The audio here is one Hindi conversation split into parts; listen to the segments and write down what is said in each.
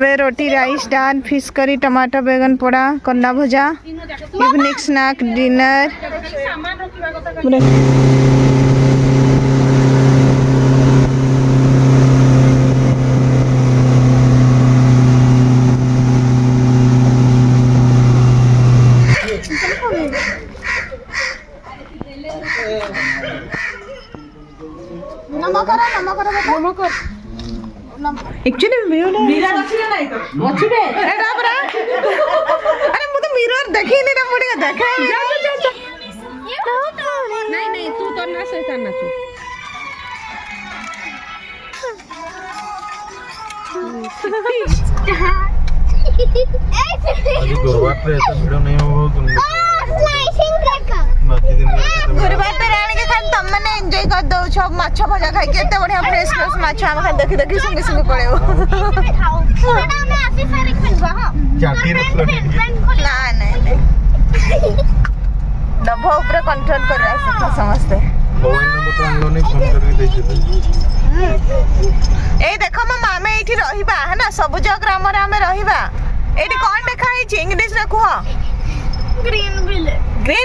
रोटी राइस दाल फिश करी टमाटर बैगन पोड़ा कंदा भजा इवनिंग स्नैक डिनर एक्चुअली मिरर अछि नै तो अछि बे एडा बरा अरे मु तो मिरर देखि नै रे मुडी देखा जा नहीं नहीं तू तो ना से करना तू आज गुरुवार पे ऐसा वीडियो नहीं हो तुम स्लाइसिंग देखा बाकी दिन में गुरुवार पे रानी के खान तुम मने एंजॉय कर दो छ माछ भजा खाइ केते बढ़िया फ्रेश फ्रेश माछ हम खान देखि देखि संगे संगे पळेओ खाओ में आसी सारे खनबा हां चाटी रखलो ना नहीं डब्बा ऊपर कंट्रोल कर रहा समझते मोबाइल नंबर आनलो नहीं फोन करके देखि ए देखो मामा हमें एठी रहिबा है ना सबुज ग्राम रे हमें रहिबा एठी कोन देखा है इंग्लिश रे कुह ग्रीन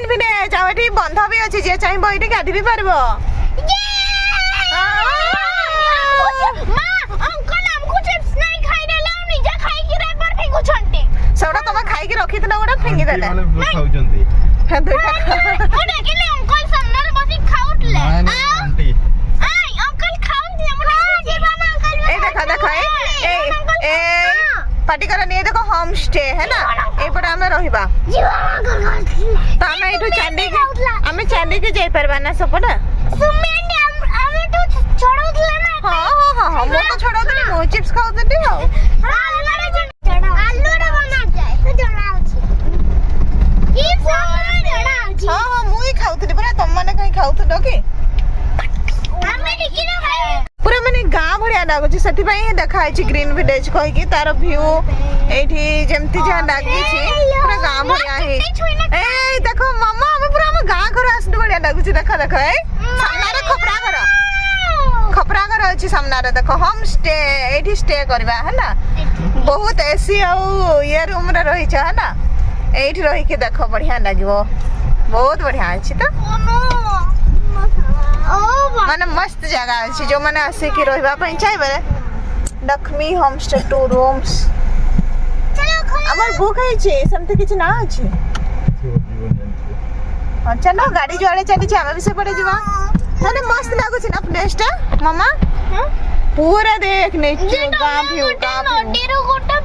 विलेज आ एठी बंध भी अछि जे चाहिबो एठी गाडी भी परबो मां अंकल हमको चिप्स नहीं खाइ देला निजा खाइ की रात भर फेंकु छंटी सबटा तमा खाइ की रखि तना ओडा फेंगी देला वाले खाउ जंती है दुटा ओ देखिले अंकल सामने बसी खाउटले आंटी आई अंकल खाउटले हमरा जीवन अंकल ए देखा देखा ए पार्टी कर नहीं देखो होम स्टे है ना ए पर हमें रहिबा तो हमें इठो चांदी के जाई परबा ना सपड सुमेनी हमें तो छोड़ोदले ना हां मो तो छोड़ोदले मो चिप्स खाउदली हो आलू रे बना जाए तो जड़ा अछि ई सब जड़ा अछि हां मुई खाउतली पर तुम माने कहीं खाउतलो की हमें देखि ना खाए पूरा माने गाँ भड़िया लागुची सेठी पई देखा है ग्रीन विलेज कहि की तार व्यू एठी जेमती जा लागी छी पूरा गाँ भड़िया है ए देखो मामा हम पूरा हम गाँ घर आसनु बढ़िया लागुची देखा देखो ए सामना रे खपरा घर अछि सामना रे देखो होम स्टे एठी स्टे करबा है ना बहुत एसी औ ये रूम रे रही छ है ना एठी रही के देखो बढ़िया लागिवो बहुत बढ़िया अछि त माने मस्त जगह अछि जो माने आसे की रहबा पई चाहबे लक्ष्मी होम स्टे 2 रूम्स चलो हमर बुक है छे समते किछ ना अछि हां चलो गाड़ी जोड़े चली छ हम भी से पड़े जीवा माने मस्त लागो छ ना प्लेस टा मामा पूरा देख नेचर का व्यू का नोटीरो गोटा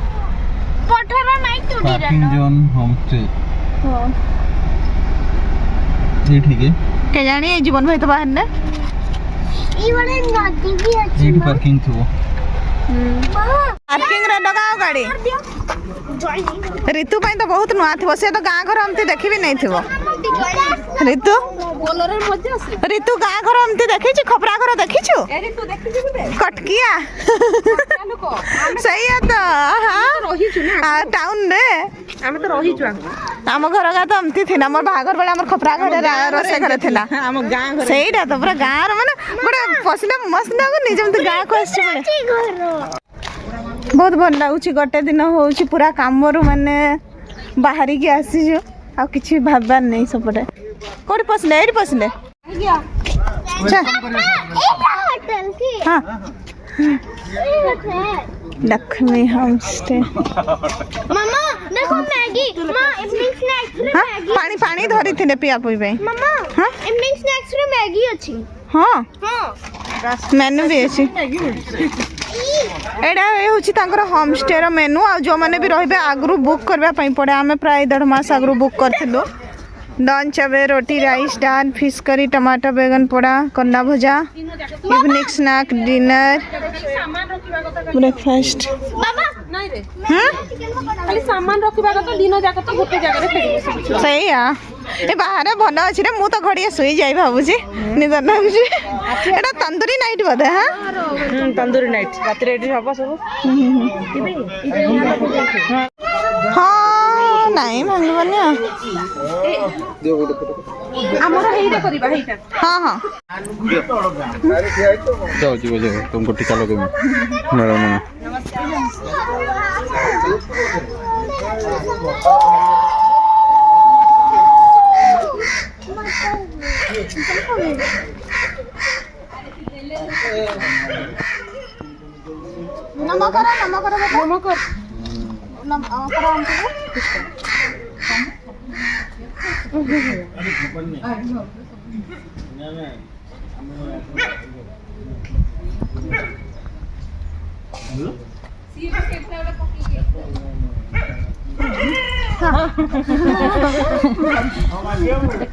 पठरा नाही तुडी रनो जोन होम स्टे हां ये ठीक है के जानी जीवन भाई तो बाहर ने ई वाले नदी भी अछि ये पार्किंग थो पार्किंग रे लगाओ गाड़ी ऋतु पई तो बहुत नुआ थबो से तो गाँ घर हमते देखि भी नहीं थबो ऋतु बोलरे मजा आसी ऋतु गाँ घर हमते देखि छी खपरा घर देखि छु ए ऋतु देखि छी बे कटकिया सही है तो हां रही छु ना टाउन रे हम तो रही छु हम घर का तो हमती थे हमर भागर बड़ा हमर खपरा घर रसे घर थेला हम गाँ घर सहीटा तो पूरा गाँ माने बड़ा पसले मस्त लागो निजम तो गाँ को आसी बड़े बहुत भल लागुची गोटे दिन होउची पूरा कामरू माने बाहरी के आसी जो आ किछि भाबबार नहीं सपटे कोडी पसले एडी पसले अच्छा एटा होटल की हां लक्ष्मी होम स्टे मामा देखो मैगी मां इवनिंग स्नैक्स रे मैगी पानी पानी धरि थिने पिया पइबे मामा हां इवनिंग स्नैक्स रे मैगी अछि हां हां मेनू भी अछि एडा ए होची तांकर होम स्टे रो मेनू आ जो माने भी रहबे आगरु बुक करबा पई पड़े हमें प्राय 1.5 मास आगरु बुक करथिलो लंच अवे रोटी राइस दाल फिश करी टमाटर बैगन पोड़ा कंदा भजा इवनिंग स्नैक डिनर ब्रेकफास्ट बाबा नहीं रे खाली सामान रखिबा का तो दिन जाक तो गोटे जगह रे फेरी सही है ए बाहर भलो अछि रे मु तो घड़िया सोई जाई भाबुजी निदर लागुजी एटा तंदूरी नाइट बदे हां तंदूरी नाइट रात रे एडी हबो सब हां नहीं मंगवनिया दे गोटे फोटो हमरा हेइटा करिबा हेइटा हां हां जाओ जी बजे तुमको टीका लगे मैडम नमस्कार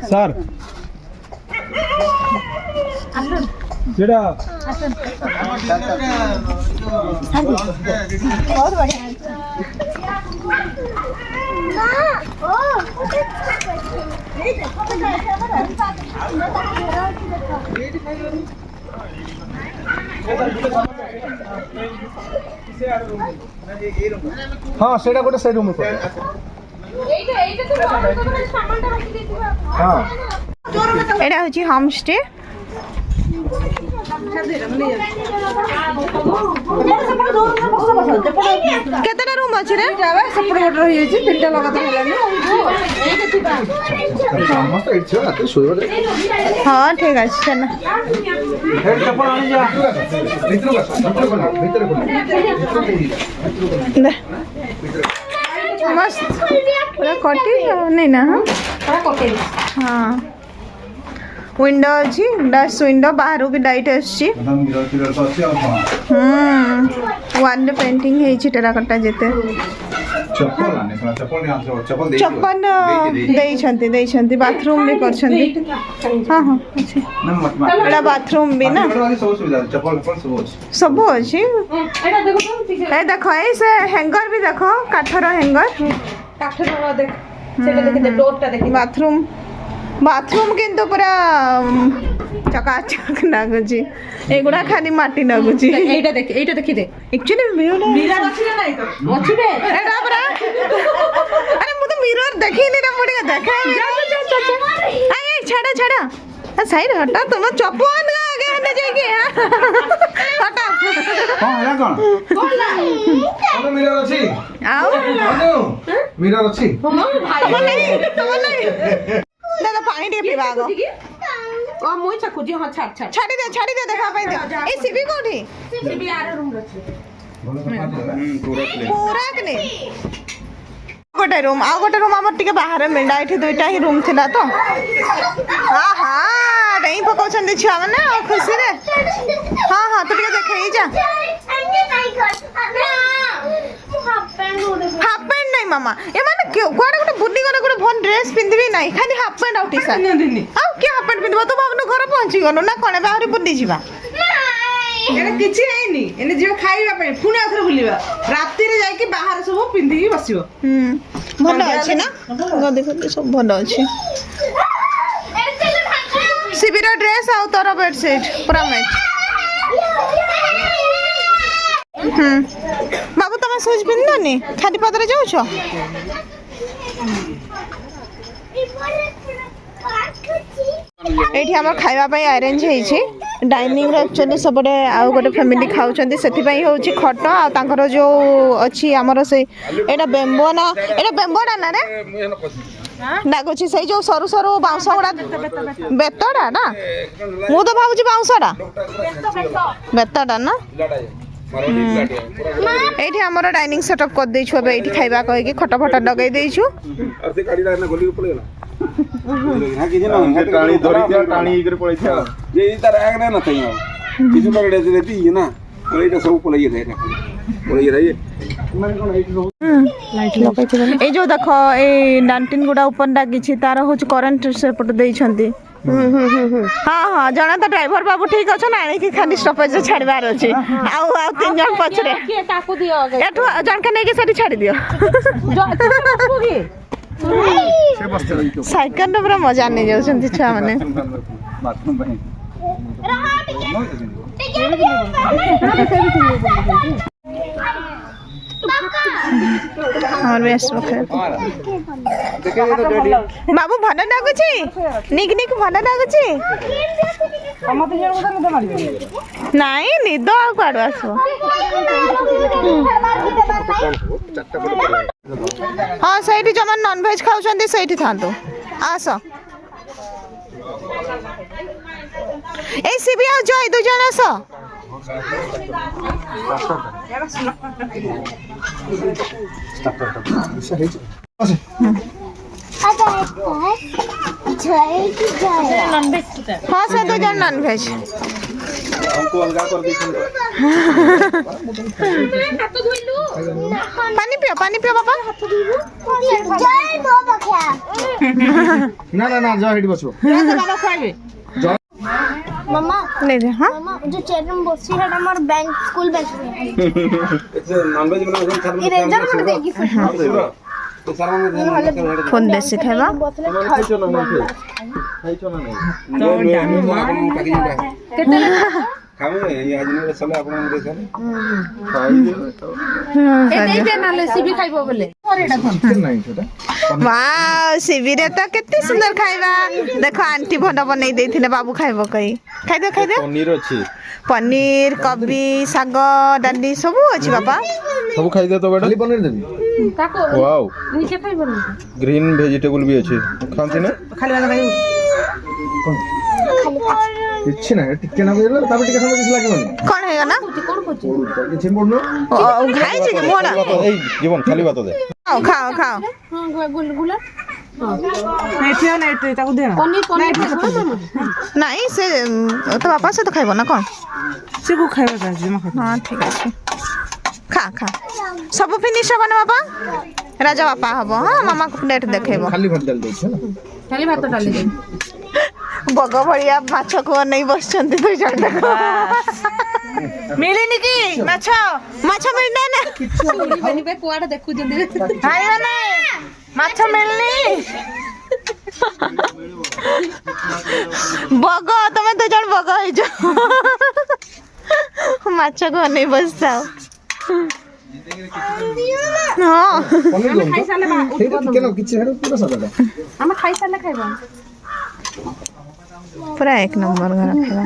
सर जेड़ा बहुत बढ़िया हाँ सेटा गोटे से रूम पर हाँ एटा होची होम स्टे केतना रूम अछि रे ସେପଟେ ଗୋଟେ ରହିଯାଇଛି ତିନିଟା ଲଗାତାର ହେଲାନି ସମସ୍ତେ ଏଠି ଥିବ ରାତିରେ ଶୋଇବ ଯେ हाँ ठीक अछि चलो ହେଡ୍ ଚପଲ ଆଣି ଯା ଭିତରକୁ ଆସ ଭିତରେ ଖୋଲ दे मस्त पूरा कटी नहीं ना हाँ विंडो अच्छी डस्ट विंडो बाहर की लाइट आसी वाल पेंटिंग है टेराकोटा जेते चप्पल आने चप्पल नहीं आंसर चप्पल दे चप्पल देइछंती बाथरूम भी करछंती हां हां अच्छे एड़ा बाथरूम भी ना सब सुविधा चप्पल सब ଅଛି सब अच्छी ए देखो ए से हैंगर भी देखो काठर हैंगर କାଠର ଦେଖ ସେଟା ଦେଖି ଡୋରଟା ଦେଖି बाथरूम किंतु पूरा चकाचक लगुची एगुड़ा खाली माटी लगुची এইটা দেখি দে एक्चुअली ମିରର ଅଛି ନା ନାଇଁ ତ ଅଛି ବେ एड़ा बरा अरे मु तो मिरर देखिनी रे मुड़ी देखा ए छाड़ा आ साइड हटा तुम चप्पल आगे ने जाके हटा हां हैला कोन कोन मिरर अछि आओ मिरर अछि तुम नहीं दादा पानी टे पीवा आगो ଓ ମୁଇ ଚାକୁଜି ହଁ ଛାଡ छाड़ी दे देखा पाई दे ए सीबी कोठी ସିବି ଆର ରୁମ ରେ ଅଛି पूरा कने गोटे रूम आ गोटे रूम हमर टिके बाहर मिलडा एठी दुईटा ही रूम थिला तो हां हां डई पकोछन दे छुआ माने खुशी रे हां हां तू टिके देखई जा हाफ पैंट नहीं मामा ए माने कोडे गोटे बुड्डी गने गोटे भन ड्रेस पिंदबी नहीं खाली हाफ पैंट आउ टी शर्ट आ के हाफ पैंट पिंदबो तो बाबू घर पहुंची गनो ना कोने बाहर बुड्डी जीवा ଏଟା କିଛି ହେଇନି ଏନେ ଯିବ ଖାଇବା ପାଇଁ ପୁଣି ଆଉଥରେ ବୁଲିବା ରାତିରେ ଯାଇକି ବାହାରେ ସବୁ ପିନ୍ଧିକି ବସିବ ଭଲ ଅଛି ନା ଗଦି ଫଦି ସବୁ ଭଲ ଅଛି ଶିବିର ଡ୍ରେସ୍ ଆଉ ତୋର ବେଡସିଟ୍ ପୁରା ମ୍ୟାଚ୍ ବାବୁ ତମେ ସୁଜ୍ ପିନ୍ଧନି ଖାଲି ପାଦରେ ଯାଉଛ ଏଇଠି ଆମର ଖାଇବା ପାଇଁ ଆରେଞ୍ଜ ହେଇଛି डाइनिंग रे एक्चुअली सबडे आउ गोटे फैमिली खाउछंती सेति पई होउची खट आ तांकर जो अछि हमर से एटा बेम्बो ना एटा बेम्बोडा ना रे लागुची से जो सरू सरू बाउंस गुडा बेतडा ना मु तो भाबुची बाउंसडा बेतडा ना एठी हमर डाइनिंग सेटअप कर दै छु एठी खाइबा कहि कि खट फट लगाई दै छु अरे गाड़ी ना गोली पड़े ना हां किछि ना टाणी धरि दिया टाणी इकर पळै थिया जे तार आग ना थई किछु पकड़े देती ना पळैटा सब पळै थे पळै रही माने कोन एठी लाइट लगाई छि ए जो देखो ए डांटिन गुडा ऊपर लागी छि तार होच करंट सेपट दै छंती हाँ हाँ जना तो ड्राइवर बाबू ठीक अच्छे ना कि खाली स्टॉपेज छाड़बार अच्छे आउ आउ तीन जन पछरे एठो जन के नेके सेठी छाड़ी दियो साइकिल रे पूरा मजा नै जाउ छंती छुआ माने बाथरूम बने ଆମର ବି ଆସିବ ଖାଇବା ବାବୁ ଭଲ ଲାଗୁଛି ନିକ୍ ନିକ୍ ଭଲ ଲାଗୁଛି ନାଇଁ ନିଦ ଆଉ କୁଆଡୁ ଆସିବ ହଁ ସେଇଠି ଯୋଉମାନେ ନନଭେଜ ଖାଉଛନ୍ତି ସେଇଠି ଥାନ୍ତୁ ଆସ এই শিবি আর জয় দুজন আস হ্যাঁ সে দুজন ননভেজ हमको अलगा कर दीजिए পানি পিও বাবা না না না যা হেডি বসো বাবা খাইবে मम्मा नहीं दे हाँ मम्मा जो चेयर में बसी है हमार बैंक स्कूल बैंक में नॉनवेज बना सब इरेजर कर देगी फिर तो सारा में फोन बेसी खाइबा খাইছো না নাই খাইছো না নাই खावे ये आज ने सला आपण रे सर নাই সেটা वाव शिविरे तो केते सुंदर खाइबा देखो आंटी भंडा बनै देथिले बाबू खाइबो कई खाइ दे পনির ଅଛି पनीर कबी साग डाली सब अछि बाबा ସବୁ ଖାଇ ଦେ ତ ବେटा ଖାଲି ପନିର ଦେବି वाओ ग्रीन वेजिटेबल भी ଅଛି ଖାନ୍ତି ନା ଖାଲି ବାଗ ଭାଇ କିଛି ନାହିଁ ଟିକେ ନା ବୁଝିଲ ତାପରେ ଟିକେ ସମୟ କିଛି ଲାଗିବନି कोन हेगा ना କିଛି ପଡୁନ खाइ छै मोड़ा এই জীবন খালি ভাত দে खाओ गुलगुला ନାଇଁ ଠିଆ ନାଇଁ ତାକୁ ଦେ ନା नहीं से तो बापा से तो खाइबो ना कोन ସେ କୁ ଖାଇବା କାଜି ମା ଖାଇବା हां ठीक अछि खा सब फिनिश हबो ना बाबा राजा बापा हबो हां मामा को प्लेट देखेबो ଖାଲି ଭାତ ଡାଲି ଦେଇଛ ନା ଖାଲି ଭାତ ଡାଲି ଦେ बग भड़िया माछ को नहीं बसचंती दुई जण देखो मिलिनी की माछ मिलना ना ବେନି ବେ କୁଆଡେ ଦେଖୁଛନ୍ତି ଖାଇବା ନା ମାଛ ମିଳନି ବଗ ତମେ ଦୁଇ ଜଣ ବଗ ହେଇଛ ମାଛକୁ ଅନେଇ ବସିଥାଅ ହଁ ପନିର ଦଉନ ସେଇଟା ଟିକେ ନା କିଛି ହେଡୁ ପୁରା ସାଦାଟା ଆମେ ଖାଇସାରିଲେ ଖାଇବା ପୁରା ଏକ ନମ୍ବର ଘର ଖାଇବା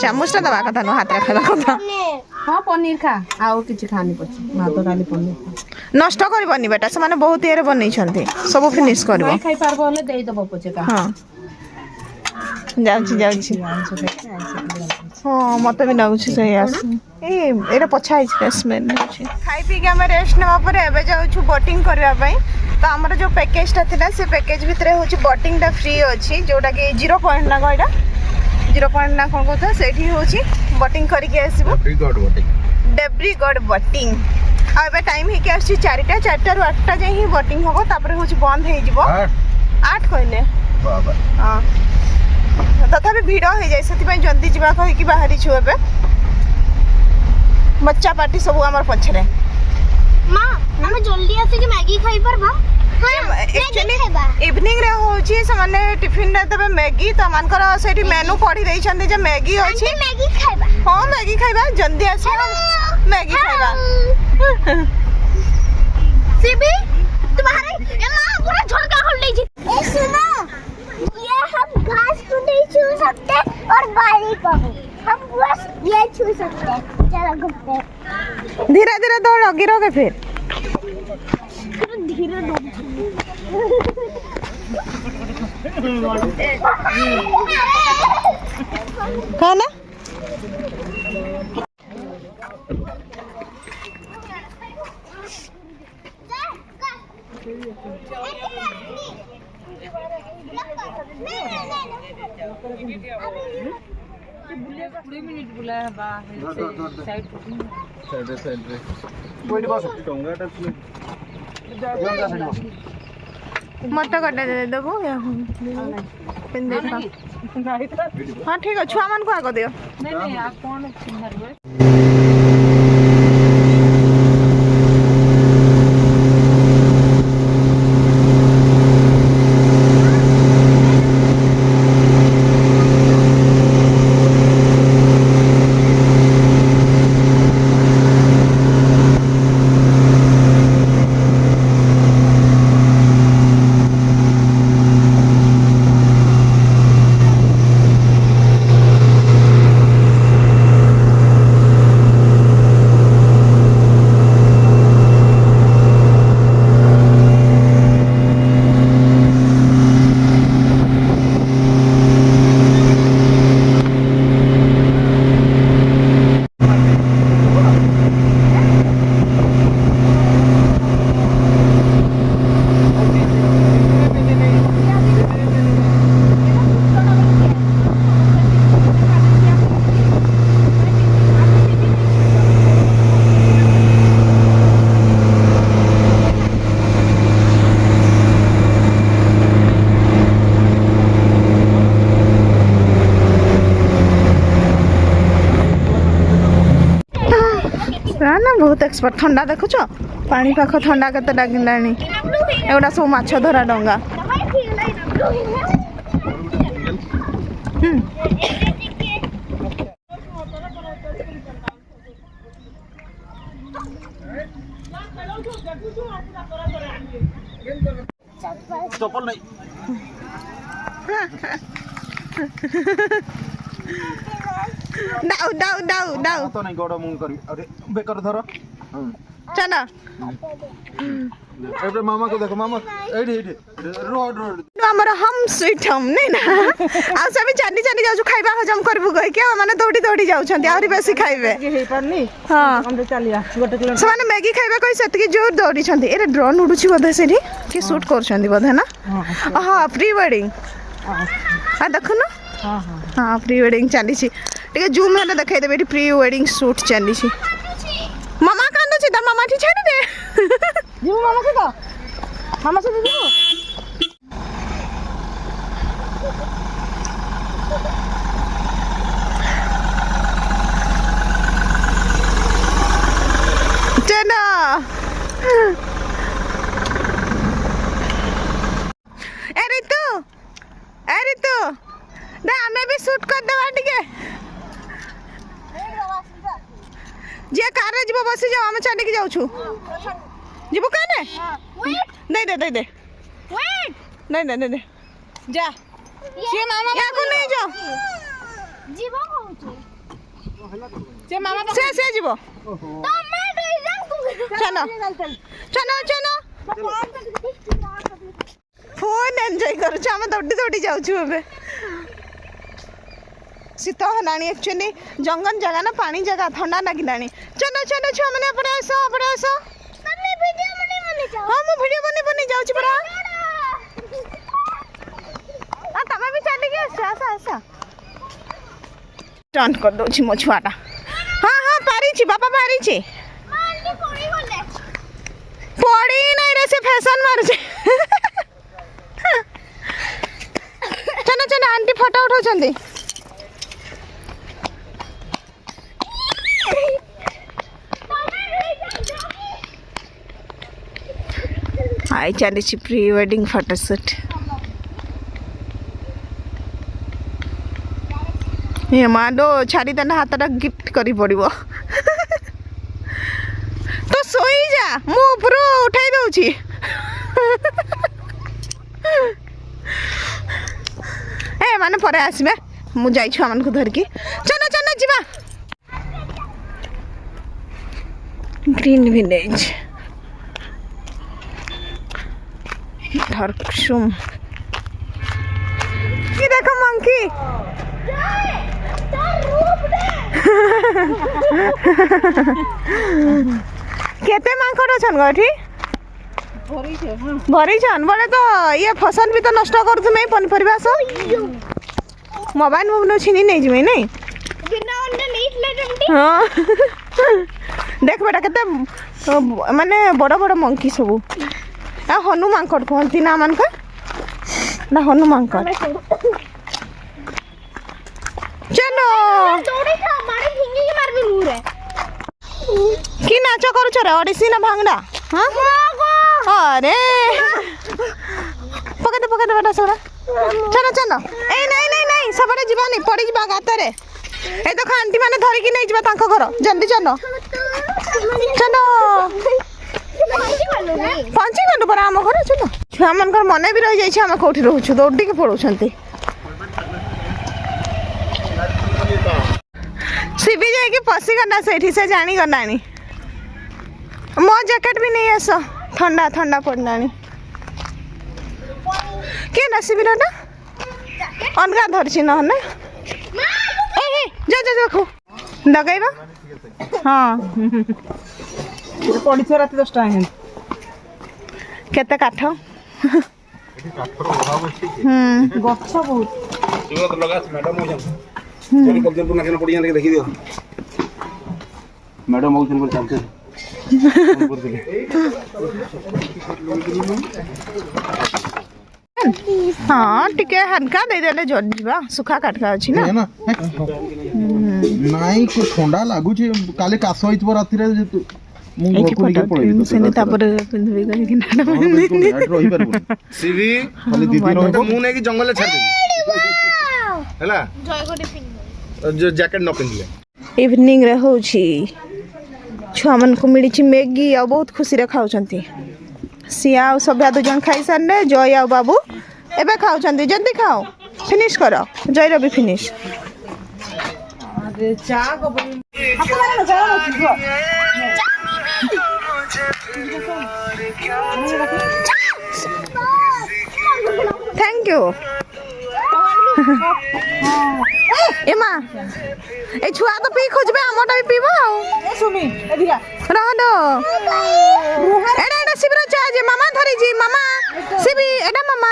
ଚାମଚଟା ଦବା କଥା ନୁହଁ ହାତରେ ଖାଇବା କଥା ହଁ ପନିର ଖା ଆଉ କିଛି ଖାନି ପଛେ ଭାତ ଡାଲି ପନିର ନଷ୍ଟ କରିବନି ବେଟା ସେମାନେ ବହୁତ ଇଏରେ ବନେଇଛନ୍ତି ସବୁ ଫିନିଶ କରିବ ଖାଇ ପାରବ ହେଲେ ଦେଇଦବ ପଛେ କା ହଁ ଯାଉଛି ହଁ ମତେ ବି ଲାଗୁଛି ସେଇ ଆସ ଏଇଟା ପଛା ହେଇଛି ସ୍ମେଲ୍ ହେଉଛି ଖାଇ ପିଇକି ଆମେ ରେଷ୍ଟ ନେବା ପରେ ଏବେ ଯାଉଛୁ ବୋଟିଂ କରିବା ପାଇଁ ତ ଆମର ଯେଉଁ ପ୍ୟାକେଜଟା ଥିଲା ସେ ପ୍ୟାକେଜ ଭିତରେ ହେଉଛି ବୋଟିଂଟା ଫ୍ରି ଅଛି ଯେଉଁଟାକି 0 ପଏଣ୍ଟ ନା କ'ଣ ଏଇଟା 0 ପଏଣ୍ଟ ନା କ'ଣ କହୁଥିଲା ସେଇଠି ହେଉଛି ବୋଟିଂ କରିକି ଆସିବୁ ଡେବ୍ରିଗଡ଼ ବୋଟିଂ ଆଉ ଏବେ ଟାଇମ୍ ହେଇକି ଆସୁଛି 4ଟା 4ଟାରୁ 8ଟା ଯାଏଁ ହିଁ ବୋଟିଂ ହେବ ତାପରେ ହେଉଛି ବନ୍ଦ ହେଇଯିବ 8 କହିଲେ ହଁ ତଥାପି ଭିଡ଼ ହେଇଯାଏ ସେଥିପାଇଁ ଜଲ୍ଦି ଯିବା କହିକି ବାହାରିଛୁ ଏବେ बच्चा पार्टी सब आमर पछरे मां हमें जल्दी आसे कि मैगी खाई परबा एक्चुअली इवनिंग रे होची समाने टिफिन रे तबे मैगी त मानकर सेठी मेनू पढी देई छन्ते जे मैगी अछि मैगी खाइबा हां मैगी खाइबा जल्दी आसे मैगी खाइबा सीबी तुम्हारे ये मां पूरा झटका खोल ली ए सुनो ये हम घास को नहीं छू सकते और बाली को हम बस ये छू सकते हैं चलो घूमते धीरे धीरे दौड़ो गिरोगे फिर धीरे दौड़ खाना मटर कटा दे देबो या हाँ ठीक है छुआ मन को आग दियो नहीं आप कौन बहुत एक्सपर्ट ठंडा देखुछ पानी पाख ठंडा केते लागिलानी एगुड़ा सब माछ धरा डंगा चप्पल नहीं दाउ दाउ दाउ दाउ तो नहीं गोड़ मुंह करी अरे बेकर धर चलो एबे मामा को देखो मामा एडी एडी रोड रोड हमर हम स्वीट हम नहीं ना आ सब चांदी चांदी जाऊ खाइबा हजम करबु गई के माने दौड़ी दौड़ी जाऊ छंती आउरी बेसी खाइबे हे परनी हां हम चलिया गोटे किलो समान मैगी खाइबा कोई सेतकी जोर दौड़ी छंती एरे ड्रोन उडुची बोधे सेठी के शूट कर छंती बोधे ना हां प्री वेडिंग आ देखो ना हां हां हां प्री वेडिंग चली छी टिके जूम हेले देखाई देबे प्री वेडिंग शूट चली छी मामा कांदो छी त मामा ठी छाड़ी दे जीव मामा के तो मामा से जीव चलो अरे तू ना हमें भी शूट कर देवा टिके जे कार रे जीव बसी जाओ हम चली के जाऊ छु जीव काने दे दे दे दे नहीं नहीं नहीं जा से मामा या को नहीं जाओ जीव कहू से मामा से जीव तो मैं रीजन तू चलो चलो चलो फोन एंजॉय करू छ हम दौड़ी दौड़ी जाऊ छु अबे शीत हलानी एक्चुअली जंगल जगह ना पानी जगह ठंडा लगिलानी चलो चलो छुआ मैंने अपने आसो तमे वीडियो बने जाओ हाँ मु वीडियो बने जाऊ छी परा आ तमे भी चली के आसा आसा टर्न कर दो छी मो छुआटा हां हां पारी छी बापा पारी छी मांडी पड़ी गले पड़ी नहीं रे से फैशन मार छे चलो चलो आंटी फोटो उठाउ छंदी आई चली छी प्री वेडिंग फोटोशूट ये माडो छाड़ी देना हाथटा गिफ्ट करी पड़िबो तो सोई जा मु ऊपर उठाई दउ छी ए माने परे आसीबे मु जाई छु हमन को धर के चलो चलो जीवा ग्रीन विलेज धरकुसुम ये देखो मंकी केते मांकड़ छन गठी भरी छन बोले तो ये फसल भी तो नष्ट कर तुमे पनपरिबा सब मोबाइल मोबाइल छिनी नहीं जिमे नहीं बिना अंडे नीट ले जमती हां देख बेटा केते माने बड़ बड़ मंकी सब आ हनु मांकड़ कहती ना मन का ना हनु मांकड़ चलो दौड़ी था मारे हिंगी के मार भी मुंह रे की नाच करू रे ओडिसी ना भांगड़ा हां अरे पकड़ बेटा सोरा चलो चलो ए नहीं नहीं नहीं सबरे जीवानी पड़ी जीवा गात रे ए तो आंटी माने धरि की नहीं जीवा तांको घर जल्दी चलो चलो पंची गलु पर आम घर चलो छुआ मनकर मने भी रही जाइछे हम कोठी रहउछु दौड़ी के पड़ुछंती सीबी जाए कि पसी गना सेठी से जानी गनानी मो जैकेट भी नहीं आसो ठंडा ठंडा पड़नानी के नसीबी ना अनगा धरछि न हने ए जा जा देखो लगाइबा हां पड़ी छ रात 10 टा है केते काठ गछ बहुत तुरंत लगा मैडम हो जान चल कल दिन ना पड़ी जाने देखि दियो मैडम बहुत दिन पर चलते हाँ टिके हल्का दे देले जल जीवा सुखा काटका अछि ना ना नहीं को ठंडा लागु छी काले कास होइतबो राती रे ଏଇଠି ଫଟୋ ସେନି ତାପରେ ପିନ୍ଧିବି କରିକି ନାଟ ସିବି ଖାଲି ଦିଦି ରହିବ ମୁଁ ନେଇକି ଜଙ୍ଗଲରେ ଛାଡ଼ିଦେବି ହେଲା ଜ୍ୟାକେଟ ନ ପିନ୍ଧିଲେ ଇଭିନିଂ ରେ ହଉଛି ଛୁଆମାନଙ୍କୁ ମିଳିଛି ମ୍ୟାଗି ଆଉ ବହୁତ ଖୁସିରେ ଖାଉଛନ୍ତି ସିଆ ଆଉ ସଭ୍ୟା 2 ଜଣ ଖାଇସାରିଲେ ଜୟ ଆଉ ବାବୁ ଏବେ ଖାଉଛନ୍ତି ଜଲ୍ଦି ଖାଅ ଫିନିଶ କର ଜୟର ବି ଫିନିଶ ଚା थैंक यू एमा ए छुआ तो पी खोजबे हमटा भी पीबो सुमी एदिया रह दो एडा एडा शिबिर चा जे मामा धरी जी मामा शिबि एडा मामा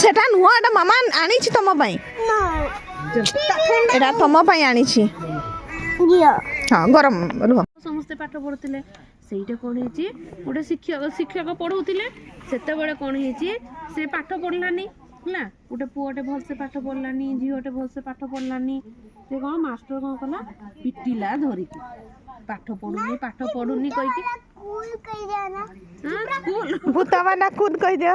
सेटा नुआ एडा मामा आनी छी तम पई एडा तम पई आनी छी हां गरम रुह ସମସ୍ତେ ପାଠ ପଢୁଥିଲେ ସେଇଟା କ'ଣ ହେଇଛି ଗୋଟେ ଶିକ୍ଷକ ପଢଉଥିଲେ ସେତେବେଳେ କ'ଣ ହେଇଛି ସେ ପାଠ ପଢିଲାନି ହେଲା ଗୋଟେ ପୁଅଟେ ଭଲସେ ପାଠ ପଢିଲାନି ଝିଅଟେ ଭଲସେ ପାଠ ପଢିଲାନି ସେ କ'ଣ ମାଷ୍ଟର କ'ଣ କଲା ପିଟିଲା ଧରିକି ପାଠ ପଢୁନି କହିକି भूतवा ना कूद कह दिया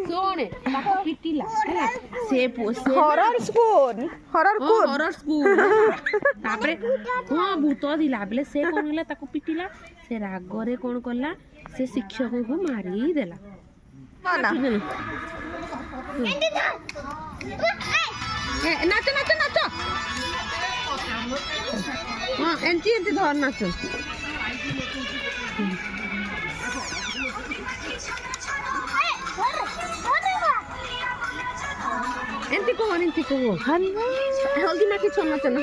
ଶୁଣେ ତାକୁ ପିଟିଲା ହେଲା ସେ हॉरर स्कूल ତାପରେ ହଁ ଭୂତ ଥିଲା ବେଲେ ସେ କ'ଣ ହେଲା ତାକୁ ପିଟିଲା ସେ ରାଗରେ କ'ଣ କଲା ସେ ଶିକ୍ଷକଙ୍କୁ ମାରି ଦେଲା ନାଚ ନାଚ ନାଚ ହଁ ଏମିତି ଏମିତି ଧର ନାଚ एंटी को हल्दी नाकी छोड़ना चलो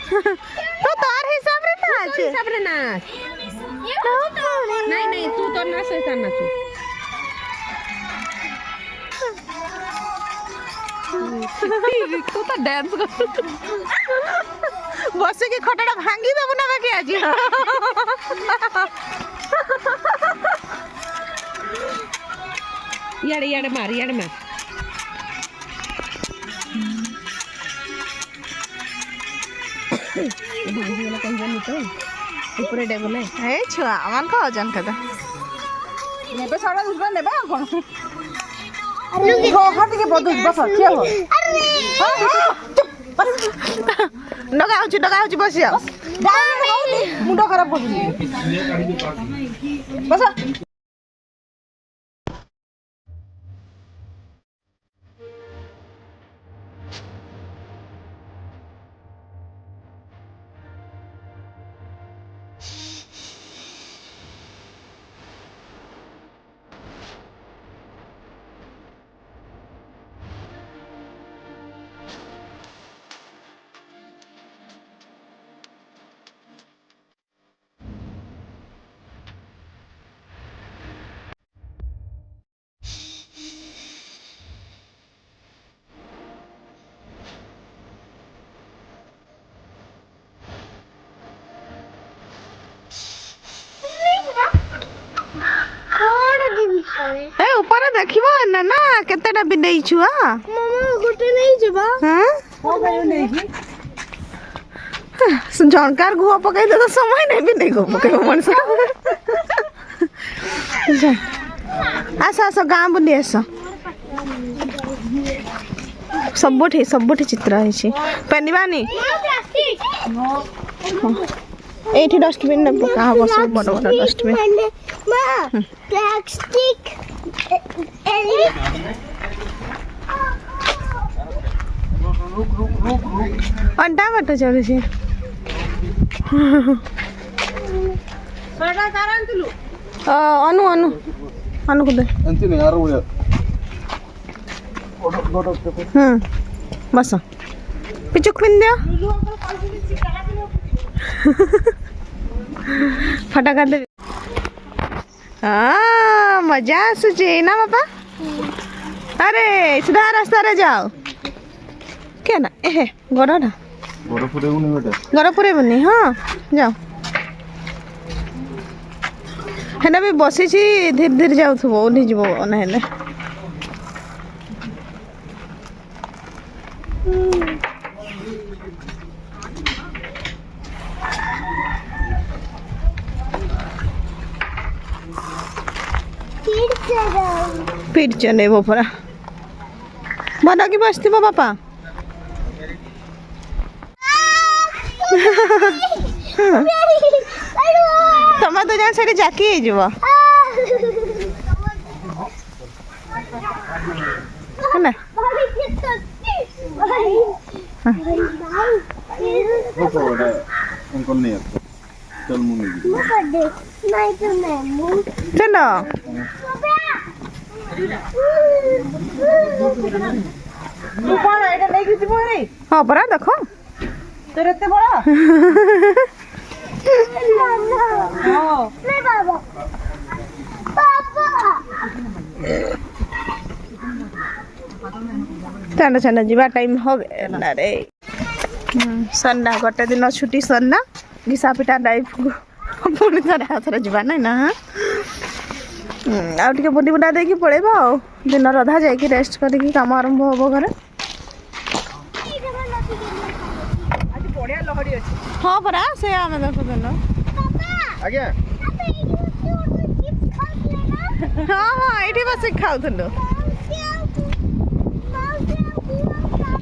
तो तार हिसाब रे नाच नहीं तू तो नाच है नाच तू तो डांस कर बस के खटड़ा भांगी दब ना बाकी आज याडे मार भांगी वाला कहीं जानी तो ऊपर डेबल है ए छुआ मन का वजन कदा नेबे सारा दुसरा नेबे कोन हो हाथ के बदु बस क्या हो डगा होची बसिया मुंडो खराब कर बस ए ऊपर देखिबो ना ना केतेटा बिनेई छुआ मामा गोटे नहीं जबा हां हो गयो नहीं की झणकार गुह पकाई दे तो समय नहीं बिनेई गुह पकाई मनसा आस गाँ बुली आस सबुठी चित्र है पेनिबानी एठी डस्टबिन ने पका हबो सब बड़ बड़ डस्टबिन मां प्लास्टिक अंडा मत चढ़े छे सोडा कारण तुलु अनु को दे अंति नहीं यार वो बस पिचुक पिन दिया फटाका दे मजा आसुची ना बापा अरे सीधा रास्ता रे जाओ क्या ना एहे गड़ा ना गड़ा पूरे बनी हाँ जाओ है भी बसी धीरे धीरे जाऊ ओह्ली जीव ना फिर चलेबो परा बना की बसती बापा तमा तो जान से जाकी है ना चलो କଣ ଏଇଟା ନେଇକି ଯିବ ଭାଇ हाँ परा देखो ତୋର ଏତେ ବଡ ହଁ नहीं बाबा पापा चलो चलो जीवा टाइम हो गया रे सन्ना गोटे दिन छुट्टी सन्ना घिसा पिटा लाइफ पुणी थोड़े हाथ जीवा ना ना आउ टे बुटी बुटा देकी पड़ेबा आ दिन रधा जाइए रेस्ट करके काम आरंभ हम घर ବଢିଆ ଲହଡି ଅଛି हाँ परा से आम देखो ଆଜ୍ଞା हाँ हाँ ये बस खाऊ